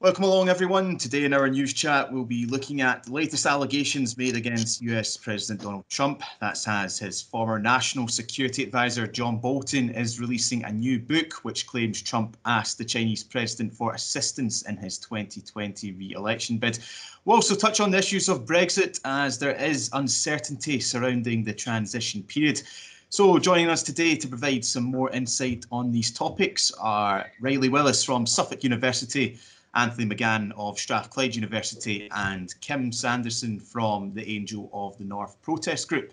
Welcome along, everyone. Today in our news chat, we'll be looking at the latest allegations made against US President Donald Trump. That's as his former National Security Advisor, John Bolton, is releasing a new book which claims Trump asked the Chinese president for assistance in his 2020 re-election bid. We'll also touch on the issues of Brexit, as there is uncertainty surrounding the transition period. So joining us today to provide some more insight on these topics are Reilly Willis from Suffolk University, Anthony McGann of Strathclyde University, and Sanderson from the Angel of the North protest group.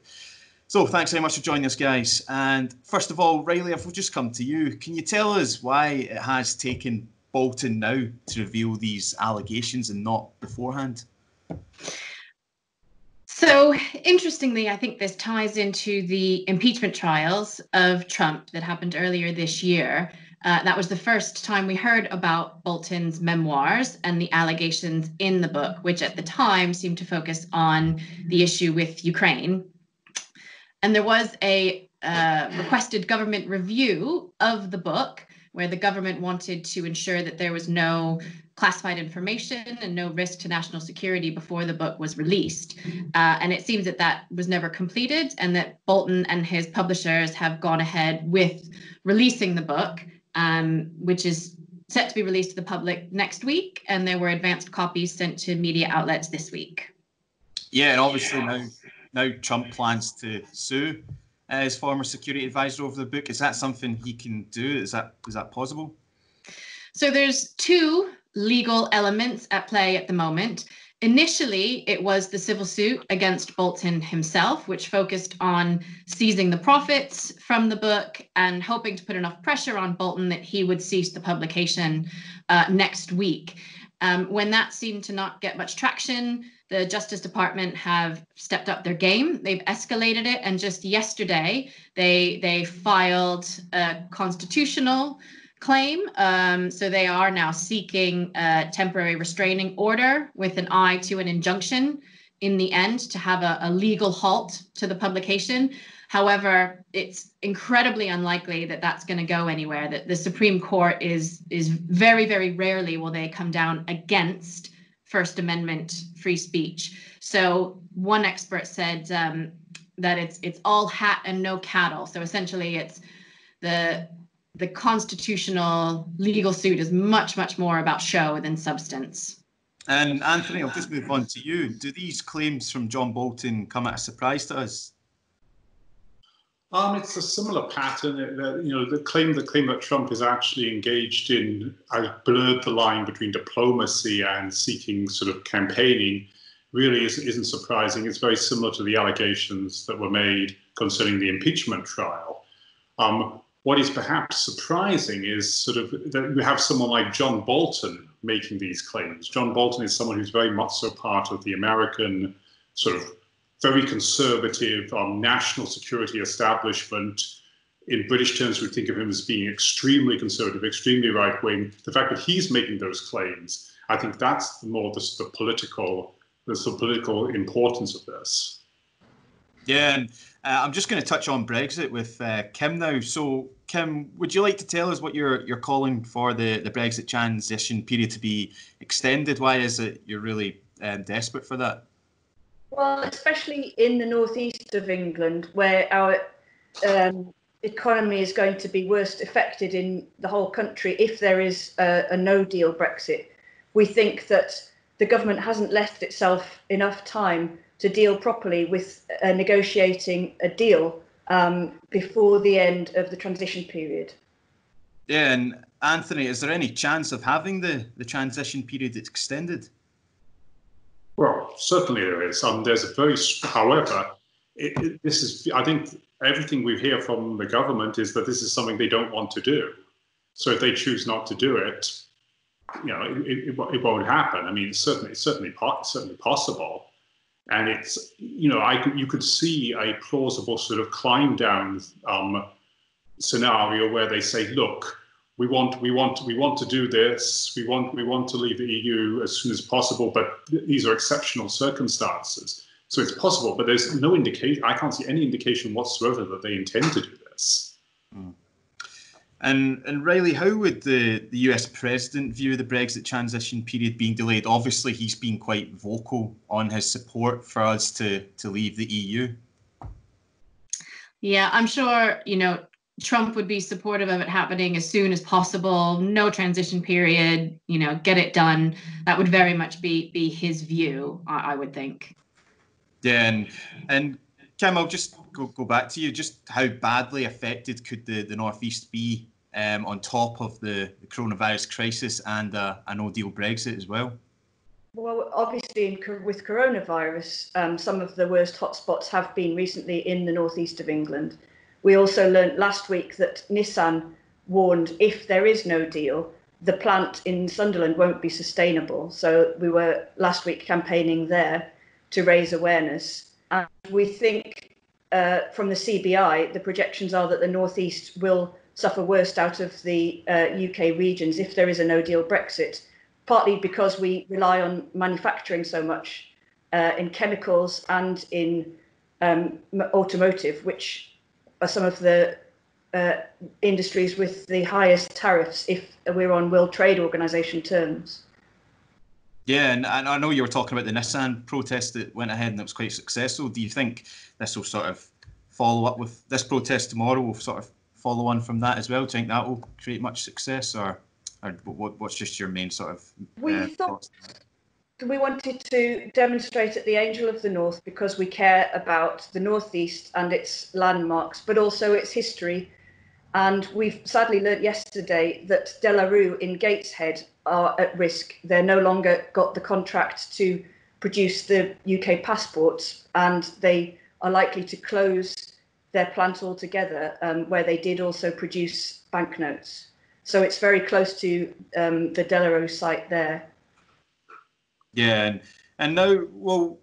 So thanks very much for joining us, guys. And first of all, Reilly, if we'll just come to you, can you tell us why it has taken Bolton now to reveal these allegations and not beforehand? So interestingly, I think this ties into the impeachment trials of Trump that happened earlier this year. That was the first time we heard about Bolton's memoirs and the allegations in the book, which at the time seemed to focus on the issue with Ukraine. And there was a requested government review of the book, where the government wanted to ensure that there was no classified information and no risk to national security before the book was released. And it seems that that was never completed, and that Bolton and his publishers have gone ahead with releasing the book, which is set to be released to the public next week. And there were advanced copies sent to media outlets this week. Yeah, and obviously now Trump plans to sue his former security advisor over the book. Is that something he can do? Is that possible? So there's two legal elements at play at the moment. Initially, it was the civil suit against Bolton himself, which focused on seizing the profits from the book and hoping to put enough pressure on Bolton that he would cease the publication next week. When that seemed to not get much traction, the Justice Department have stepped up their game. They've escalated it, and just yesterday they filed a constitutional claim. So they are now seeking a temporary restraining order with an eye to an injunction in the end to have a legal halt to the publication. However, it's incredibly unlikely that that's going to go anywhere. That the Supreme Court is very, very rarely will they come down against First Amendment free speech. So one expert said that it's all hat and no cattle. So essentially, it's the constitutional legal suit is much, much more about show than substance. And Anthony, I'll just move on to you. Do these claims from John Bolton come at a surprise to us? It's a similar pattern. The claim that Trump is actually engaged in, blurred the line between diplomacy and seeking sort of campaigning, really isn't surprising. It's very similar to the allegations that were made concerning the impeachment trial. What is perhaps surprising is sort of that you have someone like John Bolton making these claims. John Bolton is someone who's very much so part of the American sort of very conservative national security establishment. In British terms, we think of him as being extremely conservative, extremely right-wing. The fact that he's making those claims, I think that's more the political importance of this. Yeah, and I'm just going to touch on Brexit with Kim now. So, Kim, would you like to tell us what you're calling for the Brexit transition period to be extended? Why is it you're really desperate for that? Well, especially in the northeast of England, where our economy is going to be worst affected in the whole country if there is a no-deal Brexit. We think that the government hasn't left itself enough time to deal properly with negotiating a deal before the end of the transition period. Yeah, and Anthony, is there any chance of having the transition period extended? Well, certainly there is. However, this is. I think everything we hear from the government is that this is something they don't want to do. So if they choose not to do it, it won't happen. I mean, it's certainly possible. And it's, you could see a plausible sort of climb down scenario where they say, look, we want to do this. We want to leave the EU as soon as possible, but these are exceptional circumstances. So it's possible, but there's no indication. I can't see any indication whatsoever that they intend to do this. And Reilly, how would the US president view the Brexit transition period being delayed? Obviously, he's been quite vocal on his support for us to leave the EU. Yeah, I'm sure, Trump would be supportive of it happening as soon as possible. No transition period, get it done. That would very much be his view, I would think. Yeah, and Kemmal, just go back to you. Just how badly affected could the Northeast be on top of the coronavirus crisis and a no-deal Brexit as well? Well, obviously, with coronavirus, some of the worst hotspots have been recently in the northeast of England. We also learnt last week that Nissan warned if there is no deal, the plant in Sunderland won't be sustainable. So we were last week campaigning there to raise awareness. And we think from the CBI, the projections are that the northeast will suffer worst out of the UK regions if there is a no-deal Brexit, partly because we rely on manufacturing so much in chemicals and in automotive, which are some of the industries with the highest tariffs if we're on World Trade Organization terms. Yeah, and I know you were talking about the Nissan protest that went ahead and that was quite successful. Do you think this will sort of follow up with this protest tomorrow? Will sort of follow on from that as well? Do you think that will create much success, or what's just your main sort of we thought we wanted to demonstrate at the Angel of the North because we care about the Northeast and its landmarks, but also its history. And we've sadly learnt yesterday that Delarue in Gateshead are at risk. They're no longer got the contract to produce the UK passports, and they are likely to close their plant altogether, where they did also produce banknotes. So it's very close to the Delarue site there. Yeah, and now, well,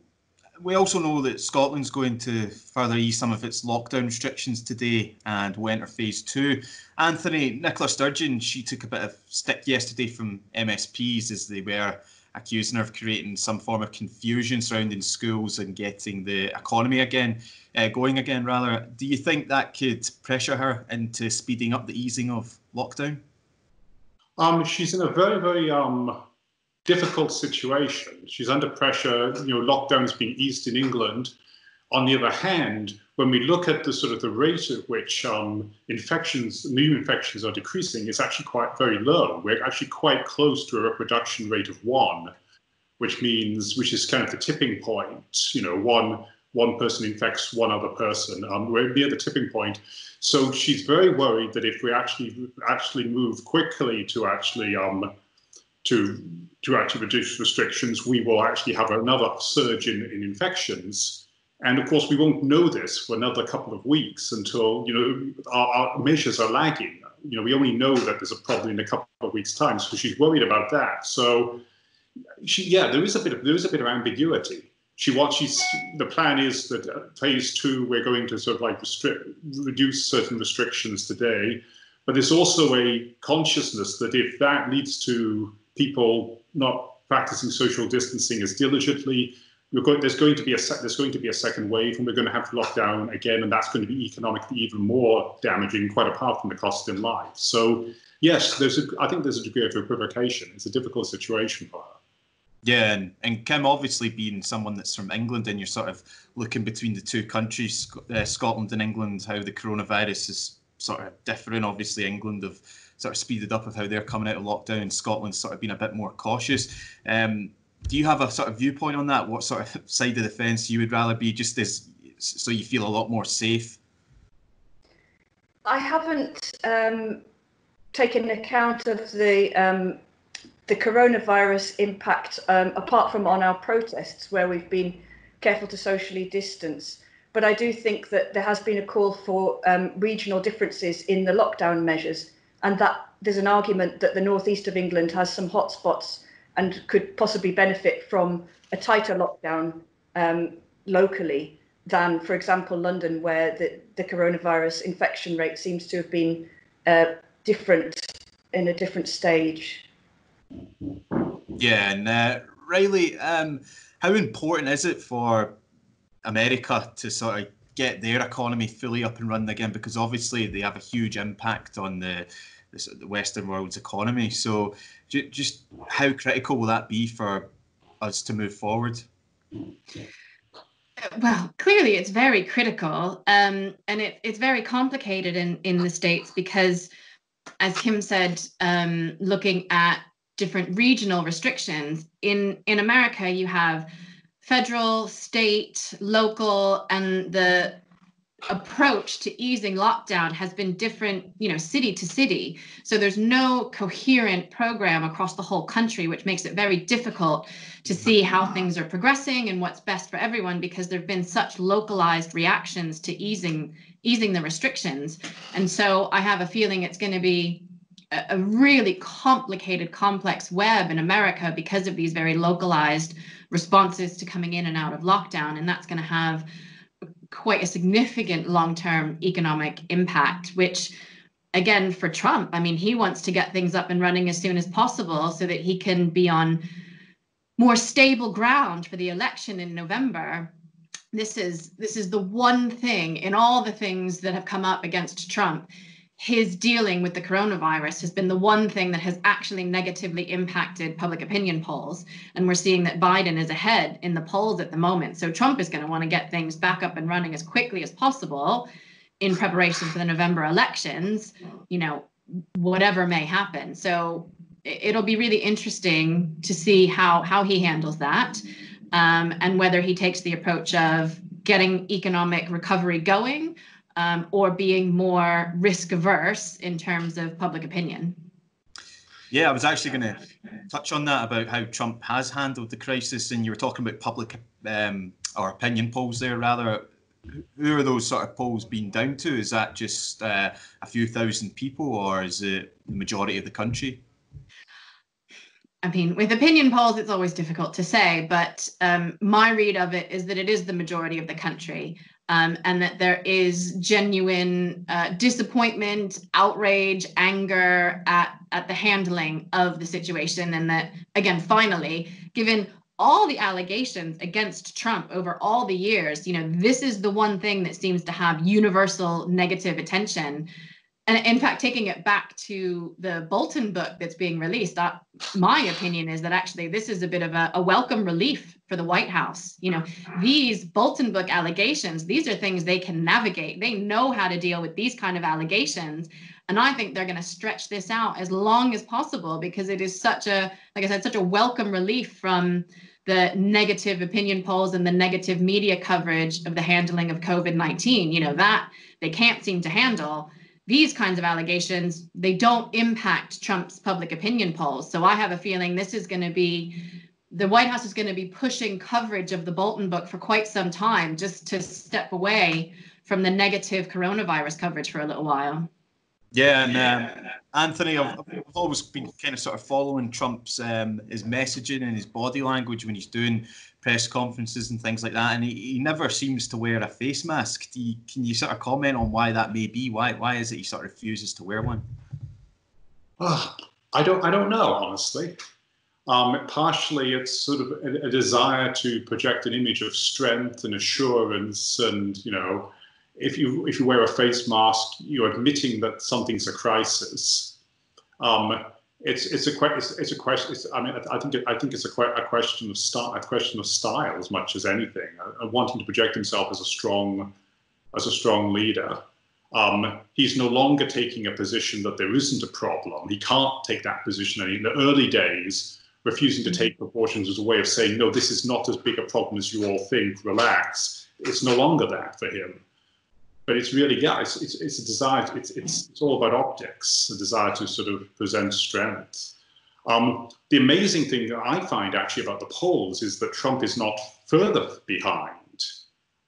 we also know that Scotland's going to further ease some of its lockdown restrictions today and will enter phase 2. Anthony, Nicola Sturgeon, she took a bit of stick yesterday from MSPs as they were accusing her of creating some form of confusion surrounding schools and getting the economy going again. Do you think that could pressure her into speeding up the easing of lockdown? She's in a very, very difficult situation. She's under pressure. Lockdown's being eased in England. On the other hand, when we look at the sort of the rate at which new infections are decreasing, it's actually very low. We're actually quite close to a reproduction rate of 1, which is kind of the tipping point. One person infects one other person. We're near the tipping point. So she's very worried that if we actually move quickly to actually reduce restrictions, we will actually have another surge in infections. And of course, we won't know this for another couple of weeks until our measures are lagging. We only know that there's a problem in a couple of weeks' time. So she's worried about that. So there is a bit of ambiguity. The plan is that phase 2, we're going to sort of reduce certain restrictions today. But there's also a consciousness that if that leads to people not practicing social distancing as diligently, there's going to be a second wave, and we're going to have to lock down again, and that's going to be economically even more damaging, quite apart from the cost in life. So yes, I think there's a degree of equivocation. It's a difficult situation for her. Yeah, and Kim, obviously being someone that's from England, and you're sort of looking between the two countries, Scotland and England, how the coronavirus is sort of different. Obviously, England have sort of speeded up of how they're coming out of lockdown, and Scotland's sort of been a bit more cautious. Do you have a sort of viewpoint on that? What sort of side of the fence you would rather be, just so you feel a lot more safe? I haven't taken account of the coronavirus impact, apart from on our protests, where we've been careful to socially distance. But I do think that there has been a call for regional differences in the lockdown measures, and that there's an argument that the northeast of England has some hotspots and could possibly benefit from a tighter lockdown locally than, for example, London, where the coronavirus infection rate seems to have been in a different stage. Yeah, and Rayleigh, how important is it for America to sort of get their economy fully up and running again? Because obviously they have a huge impact on the Western world's economy. So just how critical will that be for us to move forward? Well, clearly it's very critical, and it's very complicated in the States because, as Kim said, looking at different regional restrictions, in America you have federal, state, local, and the approach to easing lockdown has been different, city to city. So there's no coherent program across the whole country, which makes it very difficult to see how things are progressing and what's best for everyone, because there've been such localized reactions to easing the restrictions. And so I have a feeling it's going to be a really complicated, complex web in America because of these very localized responses to coming in and out of lockdown. And that's going to have quite a significant long-term economic impact, which, again, for Trump, I mean, he wants to get things up and running as soon as possible so that he can be on more stable ground for the election in November. This is the one thing in all the things that have come up against Trump. His dealing with the coronavirus has been the one thing that has actually negatively impacted public opinion polls. And we're seeing that Biden is ahead in the polls at the moment. So Trump is going to want to get things back up and running as quickly as possible in preparation for the November elections, whatever may happen. So it'll be really interesting to see how he handles that, and whether he takes the approach of getting economic recovery going, or being more risk averse in terms of public opinion. Yeah, I was actually going to touch on that, about how Trump has handled the crisis. And you were talking about public or opinion polls there, rather. Who are those sort of polls being down to? Is that just a few thousand people, or is it the majority of the country? I mean, with opinion polls, it's always difficult to say, but my read of it is that it is the majority of the country. And that there is genuine disappointment, outrage, anger at the handling of the situation. And that, again, finally, given all the allegations against Trump over all the years, this is the one thing that seems to have universal negative attention. And in fact, taking it back to the Bolton book that's being released, my opinion is that actually this is a bit of a welcome relief for the White House. These Bolton book allegations, these are things they can navigate. They know how to deal with these kind of allegations. And I think they're going to stretch this out as long as possible, because it is such a welcome relief from the negative opinion polls and the negative media coverage of the handling of COVID-19, that they can't seem to handle. These kinds of allegations, they don't impact Trump's public opinion polls. So I have a feeling the White House is going to be pushing coverage of the Bolton book for quite some time, just to step away from the negative coronavirus coverage for a little while. Yeah, and Anthony, I've always been kind of sort of following Trump's his messaging and his body language when he's doing press conferences and things like that, and he never seems to wear a face mask. Can you sort of comment on why that may be? Why is it he sort of refuses to wear one? I don't know, honestly. Partially, it's sort of a desire to project an image of strength and assurance, and if you wear a face mask, you're admitting that something's a crisis. It's a question. I think it's a question of style as much as anything. Wanting to project himself as a strong leader. He's no longer taking a position that there isn't a problem. He can't take that position. In the early days, refusing to take precautions was a way of saying, no, this is not as big a problem as you all think. Relax. It's no longer that for him. But it's really, it's a desire. It's all about optics, a desire to sort of present strength. The amazing thing that I find actually about the polls is that Trump is not further behind.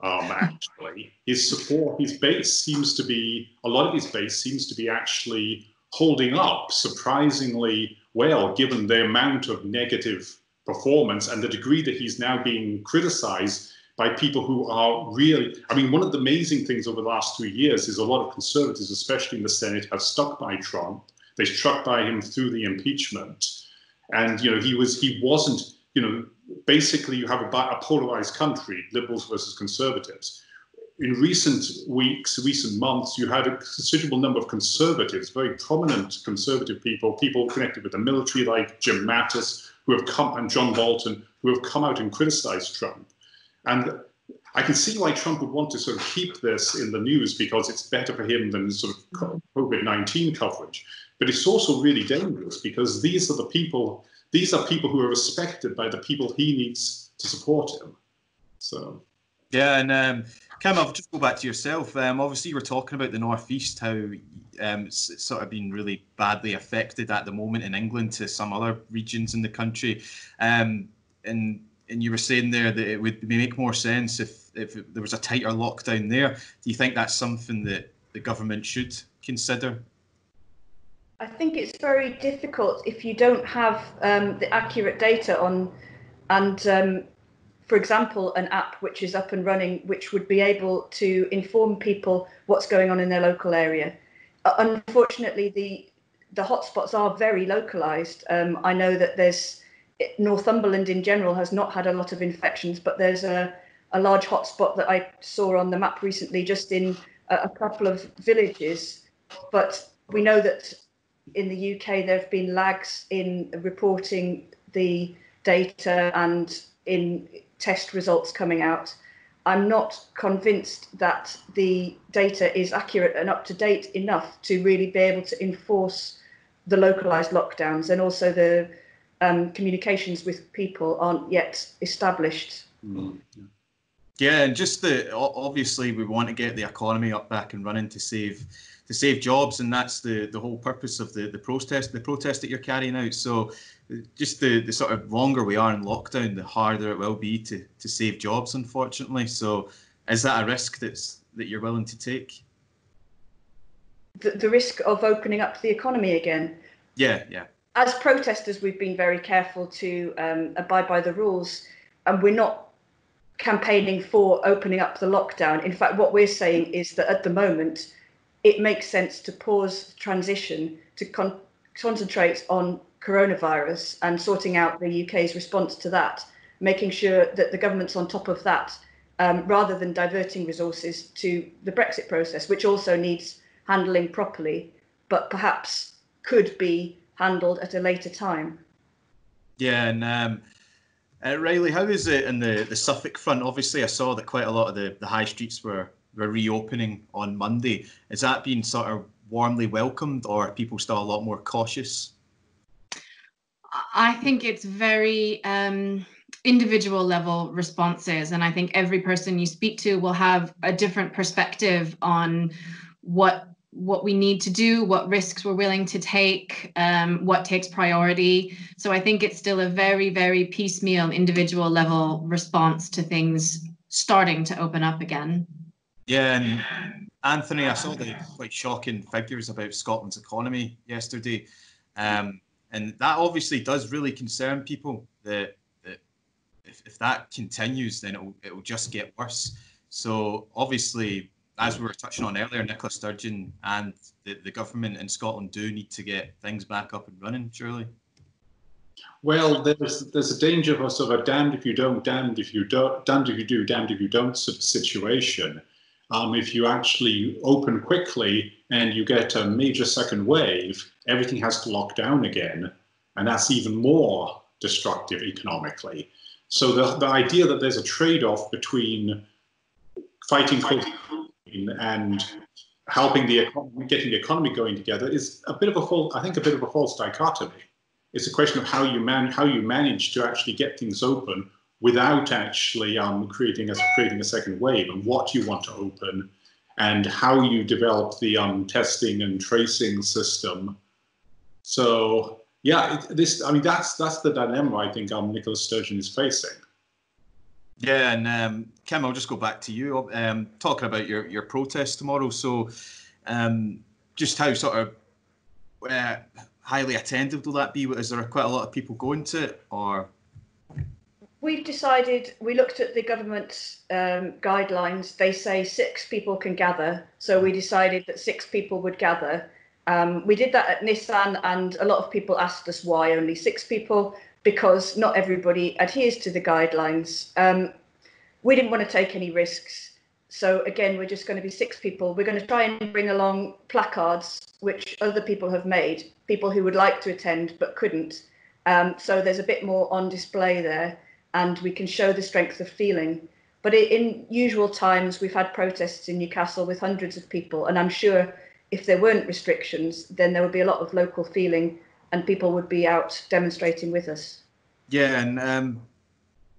Actually, his base seems to be, a lot of his base seems to be actually holding up surprisingly well, given the amount of negative performance and the degree that he's now being criticized by people who are really, one of the amazing things over the last 3 years is a lot of conservatives, especially in the Senate, have stuck by Trump. They stuck by him through the impeachment. And, he wasn't, basically you have a polarized country, liberals versus conservatives. in recent weeks, recent months, you had a considerable number of conservatives, very prominent conservative people connected with the military, like Jim Mattis, and John Bolton, who have come out and criticized Trump. And I can see why Trump would want to sort of keep this in the news, because it's better for him than sort of COVID-19 coverage. But it's also really dangerous, because these are people who are respected by the people he needs to support him. So. Yeah, and Kim, I'll just go back to yourself. Obviously, you were talking about the Northeast, how it's sort of been really badly affected at the moment in England to some other regions in the country. And you were saying there that it would make more sense if there was a tighter lockdown there. Do you think that's something that the government should consider? I think it's very difficult if you don't have the accurate data on, and for example, an app which is up and running, which would be able to inform people what's going on in their local area. Unfortunately, the hotspots are very localized. I know that Northumberland in general has not had a lot of infections, but there's a large hotspot that I saw on the map recently, just in a couple of villages. But we know that in the UK, there have been lags in reporting the data and in test results coming out. I'm not convinced that the data is accurate and up to date enough to really be able to enforce the localized lockdowns, and also the communications with people aren't yet established. Mm-hmm. Yeah, and just obviously we want to get the economy up back and running to save jobs, and that's the whole purpose of the protest that you're carrying out. So just the sort of longer we are in lockdown, the harder it will be to save jobs, unfortunately. So is that a risk that you're willing to take? The risk of opening up the economy again? Yeah. As protesters, we've been very careful to abide by the rules, and we're not campaigning for opening up the lockdown. In fact, what we're saying is that at the moment, it makes sense to pause transition, to concentrate on coronavirus and sorting out the UK's response to that, making sure that the government's on top of that, rather than diverting resources to the Brexit process, which also needs handling properly, but perhaps could be handled at a later time. Yeah, and Rayleigh, how is it in the Suffolk front? Obviously, I saw that quite a lot of the high streets were reopening on Monday. Is that being sort of warmly welcomed, or are people still a lot more cautious? I think it's very individual level responses, and I think every person you speak to will have a different perspective on what we need to do, what risks we're willing to take, what takes priority. So I think it's still a very, very piecemeal individual level response to things starting to open up again. Yeah, and Anthony, I saw the quite shocking figures about Scotland's economy yesterday. And that obviously does really concern people, that if that continues, then it'll just get worse. So obviously, as we were touching on earlier, Nicola Sturgeon and the government in Scotland do need to get things back up and running, surely. Well, there's a danger of a sort of a damned if you don't, damned if you don't, damned if you do, damned if you don't sort of situation. If you actually open quickly and you get a major second wave, everything has to lock down again, and that's even more destructive economically. So the idea that there's a trade-off between fighting COVID and helping the economy, getting the economy going together, is a bit of a false dichotomy. It's a question of how you manage to actually get things open without actually creating a second wave, and what you want to open, and how you develop the testing and tracing system. So yeah, that's the dilemma I think Nicola Sturgeon is facing. Yeah, and Kim, I'll just go back to you, talking about your protest tomorrow. So just how sort of highly attended will that be? Is there quite a lot of people going to it, or? We've decided, we looked at the government's guidelines. They say 6 people can gather. So we decided that 6 people would gather. We did that at Nissan, and a lot of people asked us why only 6 people, because not everybody adheres to the guidelines. We didn't want to take any risks. So again, we're just going to be 6 people. We're going to try and bring along placards, which other people have made, people who would like to attend but couldn't. So there's a bit more on display there, and we can show the strength of feeling. But in usual times, we've had protests in Newcastle with hundreds of people, and I'm sure if there weren't restrictions, then there would be a lot of local feeling and people would be out demonstrating with us. Yeah, and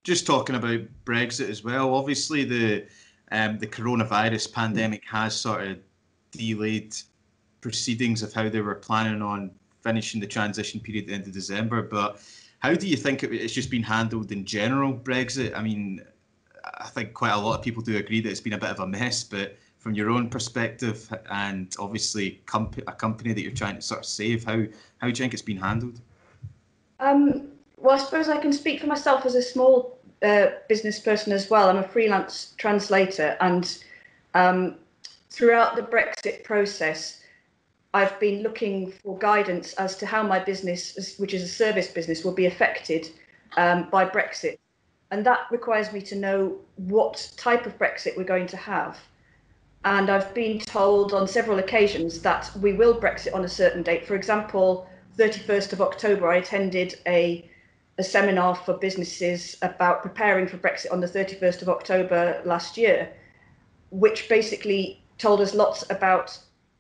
just talking about Brexit as well, obviously the coronavirus pandemic has sort of delayed proceedings of how they were planning on finishing the transition period at the end of December. But how do you think it's just been handled in general, Brexit? I mean, I think quite a lot of people do agree that it's been a bit of a mess, but from your own perspective, and obviously a company that you're trying to sort of save, how do you think it's been handled? Well, I suppose I can speak for myself as a small business person as well. I'm a freelance translator, and throughout the Brexit process, I've been looking for guidance as to how my business, which is a service business, will be affected by Brexit. And that requires me to know what type of Brexit we're going to have. And I've been told on several occasions that we will Brexit on a certain date. For example, 31st of October, I attended a seminar for businesses about preparing for Brexit on the 31st of October last year, which basically told us lots about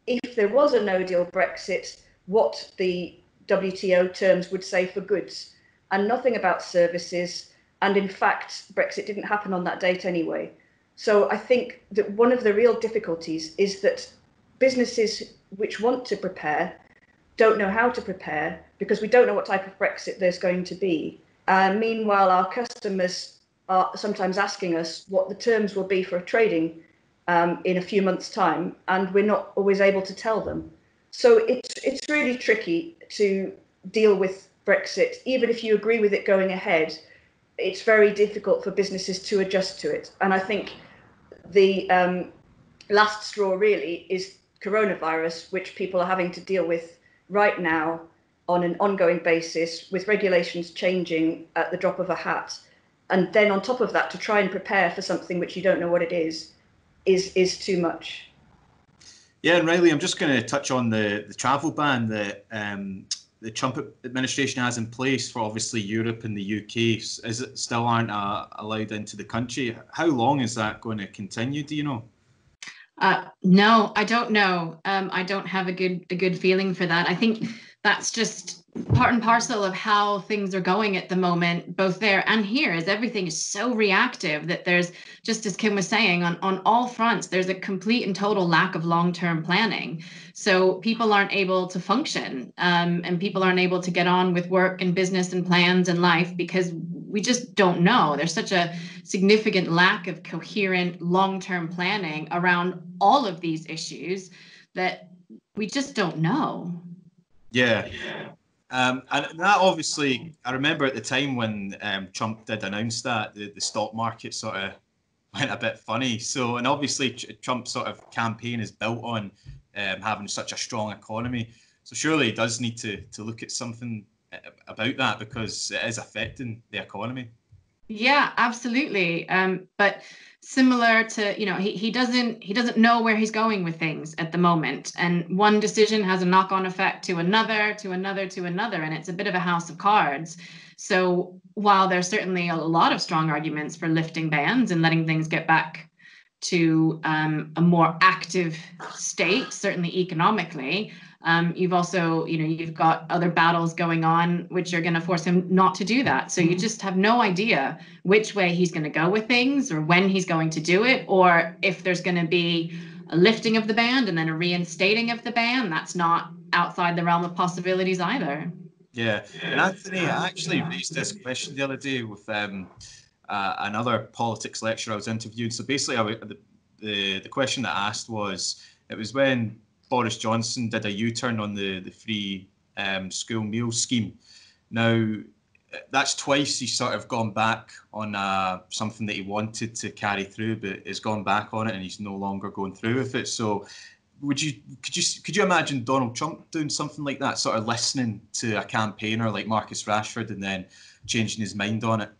if there was a no-deal Brexit, what the WTO terms would say for goods, and nothing about services. And in fact, Brexit didn't happen on that date anyway. So I think that one of the real difficulties is that businesses which want to prepare don't know how to prepare because we don't know what type of Brexit there's going to be. Meanwhile, our customers are sometimes asking us what the terms will be for trading in a few months' time, and we're not always able to tell them. So it's really tricky to deal with Brexit. Even if you agree with it going ahead, it's very difficult for businesses to adjust to it. And I think the last straw really is coronavirus, which people are having to deal with right now on an ongoing basis, with regulations changing at the drop of a hat. And then on top of that, to try and prepare for something which you don't know what it is too much. Yeah, and Reilly, I'm just going to touch on the travel ban that the Trump administration has in place for obviously Europe and the UK. Is it still aren't allowed into the country? How long is that going to continue? Do you know? No, I don't know. I don't have a good feeling for that. I think that's just part and parcel of how things are going at the moment, both there and here, is everything is so reactive that there's, just as Kim was saying, on all fronts, there's a complete and total lack of long-term planning. So people aren't able to function, and people aren't able to get on with work and business and plans and life because we just don't know. There's such a significant lack of coherent long-term planning around all of these issues that we just don't know. Yeah. And that obviously, I remember at the time when Trump did announce that, the stock market sort of went a bit funny. So, and obviously Trump's sort of campaign is built on having such a strong economy. So surely he does need to look at something about that because it is affecting the economy. Yeah, absolutely. But similar to, he doesn't know where he's going with things at the moment. And one decision has a knock-on effect to another, to another, to another. And it's a bit of a house of cards. So while there's certainly a lot of strong arguments for lifting bans and letting things get back to a more active state, certainly economically, you've also, you've got other battles going on which are going to force him not to do that. So you just have no idea which way he's going to go with things or when he's going to do it, or if there's going to be a lifting of the ban and then a reinstating of the ban. That's not outside the realm of possibilities either. Yeah, and Anthony, I actually raised this question the other day with another politics lecturer I was interviewing. So basically, the question that I asked was, it was when Boris Johnson did a U-turn on the free school meal scheme. Now, that's twice he's sort of gone back on something that he wanted to carry through, but has gone back on it, and he's no longer going through with it. So, could you imagine Donald Trump doing something like that, sort of listening to a campaigner like Marcus Rashford and then changing his mind on it?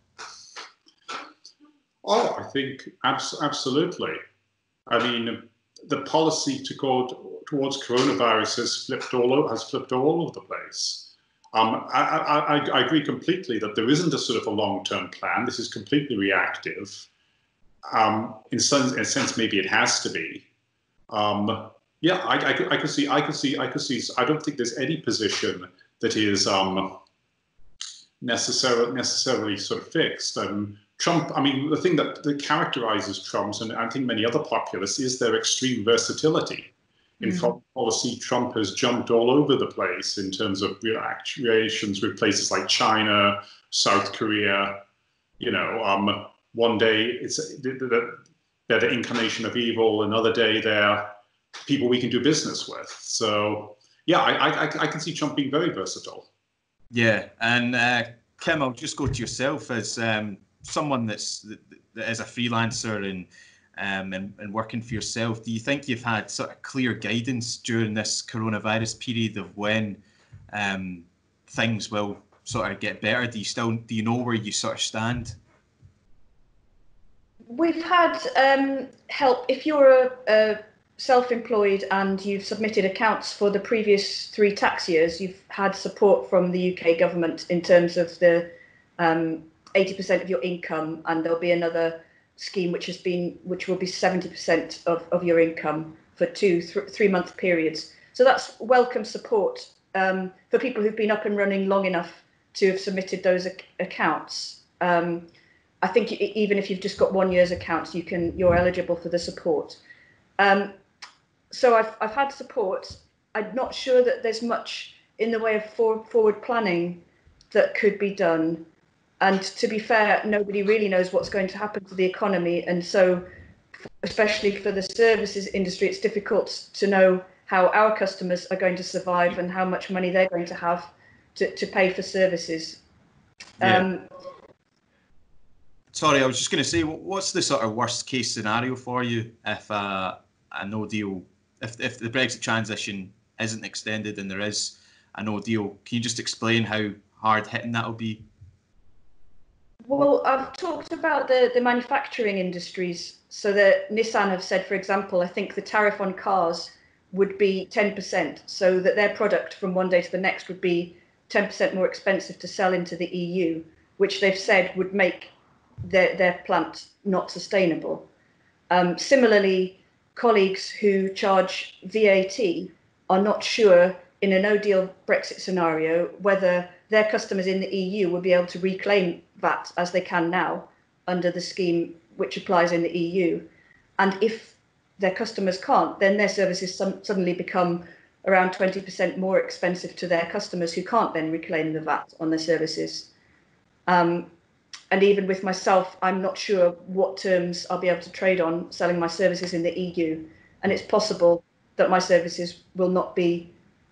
Oh, I think absolutely. I mean, the policy to go towards coronavirus has flipped all over the place. I agree completely that there isn't a sort of a long-term plan. This is completely reactive. In a sense, maybe it has to be. Yeah, I could see. I don't think there's any position that is necessarily sort of fixed. Trump, I mean, the thing that characterizes Trump's and I think many other populists is their extreme versatility. In foreign policy, Trump has jumped all over the place in terms of relations with places like China, South Korea. You know, one day they're the incarnation of evil, another day they're people we can do business with. So, yeah, I can see Trump being very versatile. Yeah, and Kim, I'll just go to yourself as someone that is a freelancer and working for yourself. Do you think you've had sort of clear guidance during this coronavirus period of when things will sort of get better? Do you know where you sort of stand? We've had help. If you're a self-employed and you've submitted accounts for the previous 3 tax years, you've had support from the UK government in terms of the 80% of your income, and there'll be another scheme which will be 70% of your income for 3-month periods. So that's welcome support for people who've been up and running long enough to have submitted those accounts. I think even if you've just got 1 year's accounts, you're eligible for the support. So I've had support. I'm not sure that there's much in the way of forward planning that could be done. And to be fair, nobody really knows what's going to happen to the economy. And so, especially for the services industry, it's difficult to know how our customers are going to survive and how much money they're going to have to pay for services. Yeah. Sorry, I was just going to say, what's the sort of worst case scenario for you if a no deal, if the Brexit transition isn't extended and there is a no deal? Can you just explain how hard hitting that will be? Well, I've talked about the manufacturing industries. So that Nissan have said, for example, I think the tariff on cars would be 10%, so that their product from one day to the next would be 10% more expensive to sell into the EU, which they've said would make their plant not sustainable. Similarly, colleagues who charge VAT are not sure in a no-deal Brexit scenario whether their customers in the EU will be able to reclaim VAT as they can now under the scheme which applies in the EU. And if their customers can't, then their services suddenly become around 20% more expensive to their customers who can't then reclaim the VAT on their services. And even with myself, I'm not sure what terms I'll be able to trade on selling my services in the EU. And it's possible that my services will not be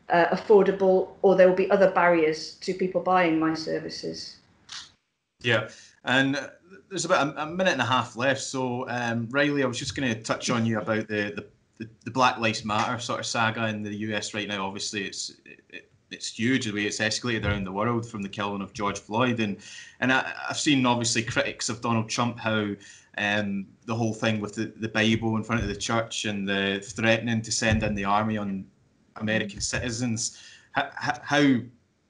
affordable, or there will be other barriers to people buying my services. Yeah, and there's about a minute and a half left. So, Rayleigh, I was just going to touch on you about the Black Lives Matter sort of saga in the US right now. Obviously, it's huge the way it's escalated around the world from the killing of George Floyd, and I've seen obviously critics of Donald Trump how the whole thing with the Bible in front of the church and the threatening to send in the army on American citizens. How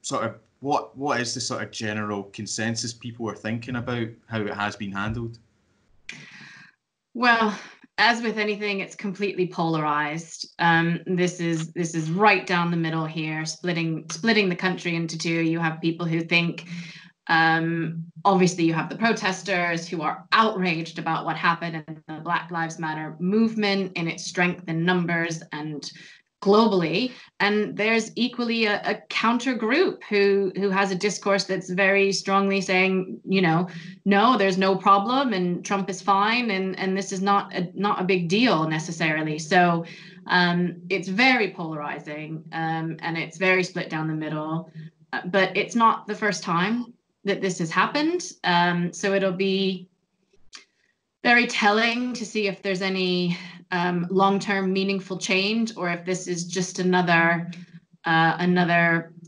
sort of what is the sort of general consensus people are thinking about how it has been handled? Well, as with anything, it's completely polarized. This is right down the middle here, splitting the country into two. You have people who think, obviously you have the protesters who are outraged about what happened in the Black Lives Matter movement in its strength in numbers and globally, and there's equally a counter group who has a discourse that's very strongly saying, no, there's no problem and Trump is fine, and this is not a big deal necessarily. So it's very polarizing, and it's very split down the middle, but it's not the first time that this has happened. So it'll be very telling to see if there's any long-term meaningful change, or if this is just another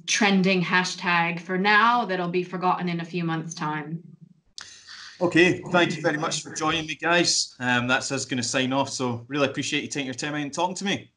trending hashtag for now that'll be forgotten in a few months' time. Okay, thank you very much for joining me, guys. That's us going to sign off. So really appreciate you taking your time out and talking to me.